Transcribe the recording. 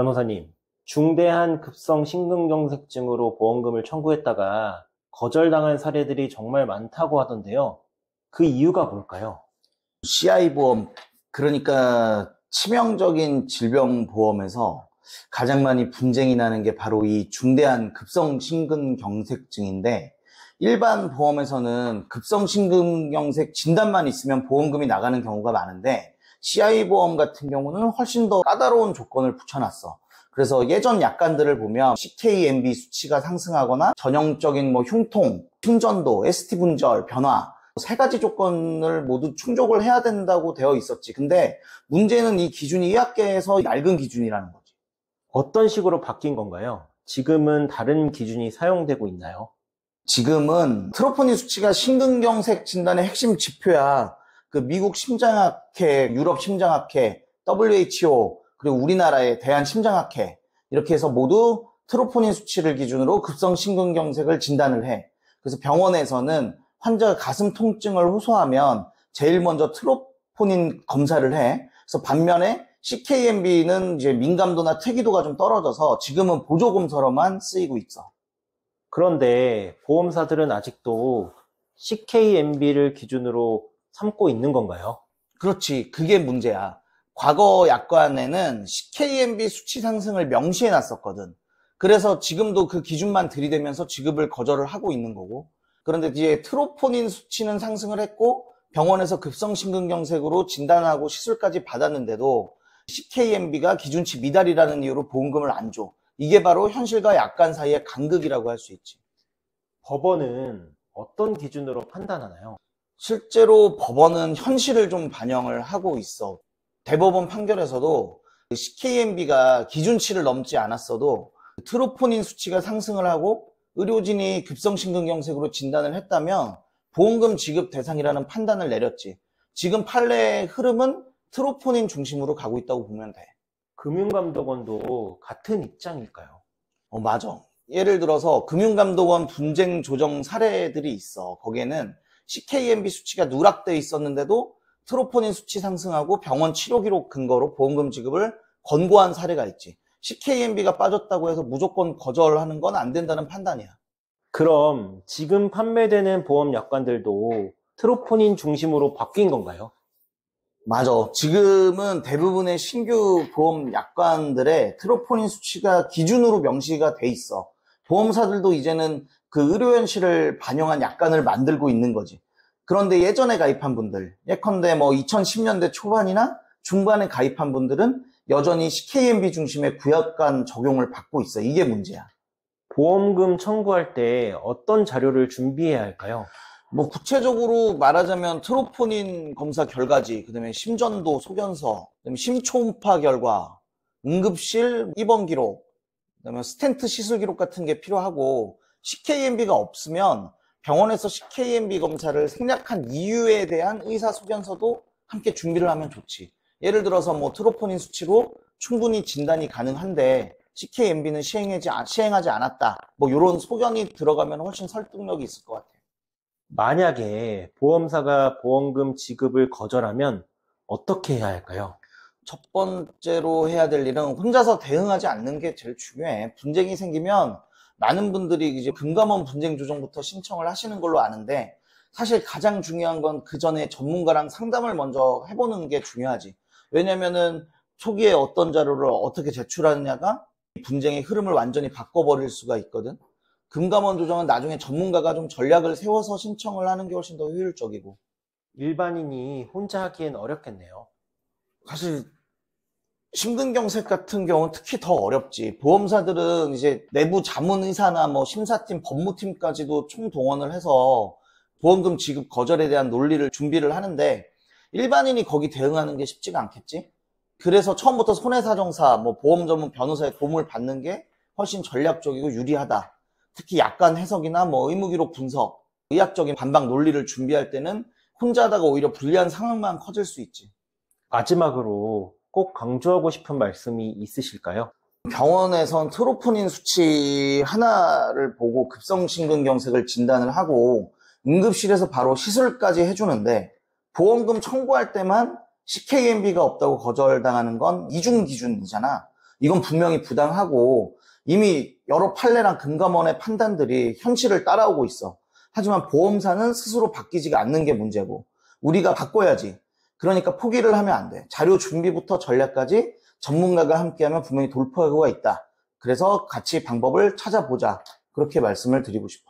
변호사님, 중대한 급성 심근경색증으로 보험금을 청구했다가 거절당한 사례들이 정말 많다고 하던데요. 그 이유가 뭘까요? CI 보험, 그러니까 치명적인 질병 보험에서 가장 많이 분쟁이 나는 게 바로 이 중대한 급성 심근경색증인데, 일반 보험에서는 급성 심근경색 진단만 있으면 보험금이 나가는 경우가 많은데, CI 보험 같은 경우는 훨씬 더 까다로운 조건을 붙여놨어. 그래서 예전 약관들을 보면 CKMB 수치가 상승하거나 전형적인 흉통, 심전도, ST 분절, 변화, 세 가지 조건을 모두 충족을 해야 된다고 되어 있었지. 근데 문제는 이 기준이 의학계에서 낡은 기준이라는 거지. 어떤 식으로 바뀐 건가요? 지금은 다른 기준이 사용되고 있나요? 지금은 트로포닌 수치가 심근경색 진단의 핵심 지표야. 그 미국 심장학회, 유럽 심장학회, WHO, 그리고 우리나라의 대한심장학회, 이렇게 해서 모두 트로포닌 수치를 기준으로 급성 심근경색을 진단을 해. 그래서 병원에서는 환자가 가슴 통증을 호소하면 제일 먼저 트로포닌 검사를 해. 그래서 반면에 CKMB는 이제 민감도나 특이도가 좀 떨어져서 지금은 보조검사로만 쓰이고 있어. 그런데 보험사들은 아직도 CKMB를 기준으로 삼고 있는 건가요? 그렇지. 그게 문제야. 과거 약관에는 CKMB 수치 상승을 명시해 놨었거든. 그래서 지금도 그 기준만 들이대면서 지급을 거절을 하고 있는 거고. 그런데 이제 트로포닌 수치는 상승을 했고 병원에서 급성 심근경색으로 진단하고 시술까지 받았는데도 CKMB가 기준치 미달이라는 이유로 보험금을 안 줘. 이게 바로 현실과 약관 사이의 간극이라고 할 수 있지. 법원은 어떤 기준으로 판단하나요? 실제로 법원은 현실을 좀 반영을 하고 있어. 대법원 판결에서도 CKMB가 기준치를 넘지 않았어도 트로포닌 수치가 상승을 하고 의료진이 급성심근경색으로 진단을 했다면 보험금 지급 대상이라는 판단을 내렸지. 지금 판례의 흐름은 트로포닌 중심으로 가고 있다고 보면 돼. 금융감독원도 같은 입장일까요? 맞아. 예를 들어서 금융감독원 분쟁 조정 사례들이 있어. 거기에는 CKMB 수치가 누락돼 있었는데도 트로포닌 수치 상승하고 병원 치료 기록 근거로 보험금 지급을 권고한 사례가 있지. CKMB가 빠졌다고 해서 무조건 거절하는 건 안 된다는 판단이야. 그럼 지금 판매되는 보험 약관들도 트로포닌 중심으로 바뀐 건가요? 맞아. 지금은 대부분의 신규 보험 약관들의 트로포닌 수치가 기준으로 명시가 돼 있어. 보험사들도 이제는 그 의료 현실을 반영한 약관을 만들고 있는 거지. 그런데 예전에 가입한 분들, 예컨대 2010년대 초반이나 중반에 가입한 분들은 여전히 CKMB 중심의 구약관 적용을 받고 있어. 이게 문제야. 보험금 청구할 때 어떤 자료를 준비해야 할까요? 구체적으로 말하자면 트로포닌 검사 결과지, 그다음에 심전도 소견서, 그다음에 심초음파 결과, 응급실 입원 기록, 그다음에 스텐트 시술 기록 같은 게 필요하고, CKMB가 없으면 병원에서 CKMB 검사를 생략한 이유에 대한 의사 소견서도 함께 준비를 하면 좋지. 예를 들어서 트로포닌 수치로 충분히 진단이 가능한데 CKMB는 시행하지 않았다. 이런 소견이 들어가면 훨씬 설득력이 있을 것 같아. 만약에 보험사가 보험금 지급을 거절하면 어떻게 해야 할까요? 첫 번째로 해야 될 일은 혼자서 대응하지 않는 게 제일 중요해. 분쟁이 생기면 많은 분들이 이제 금감원 분쟁 조정부터 신청을 하시는 걸로 아는데, 사실 가장 중요한 건 그 전에 전문가랑 상담을 먼저 해보는 게 중요하지. 왜냐면은 초기에 어떤 자료를 어떻게 제출하느냐가 분쟁의 흐름을 완전히 바꿔버릴 수가 있거든. 금감원 조정은 나중에 전문가가 좀 전략을 세워서 신청을 하는 게 훨씬 더 효율적이고. 일반인이 혼자 하기엔 어렵겠네요. 사실 심근경색 같은 경우는 특히 더 어렵지. 보험사들은 이제 내부 자문의사나 심사팀, 법무팀까지도 총동원을 해서 보험금 지급 거절에 대한 논리를 준비를 하는데, 일반인이 거기 대응하는 게 쉽지가 않겠지. 그래서 처음부터 손해사정사, 보험 전문 변호사의 도움을 받는 게 훨씬 전략적이고 유리하다. 특히 약관 해석이나 의무기록 분석, 의학적인 반박 논리를 준비할 때는 혼자 하다가 오히려 불리한 상황만 커질 수 있지. 마지막으로 꼭 강조하고 싶은 말씀이 있으실까요? 병원에선 트로포닌 수치 하나를 보고 급성심근경색을 진단을 하고 응급실에서 바로 시술까지 해주는데, 보험금 청구할 때만 CKMB가 없다고 거절당하는 건 이중 기준이잖아. 이건 분명히 부당하고 이미 여러 판례랑 금감원의 판단들이 현실을 따라오고 있어. 하지만 보험사는 스스로 바뀌지가 않는 게 문제고 우리가 바꿔야지. 그러니까 포기를 하면 안 돼. 자료 준비부터 전략까지 전문가가 함께하면 분명히 돌파구가 있다. 그래서 같이 방법을 찾아보자. 그렇게 말씀을 드리고 싶어요.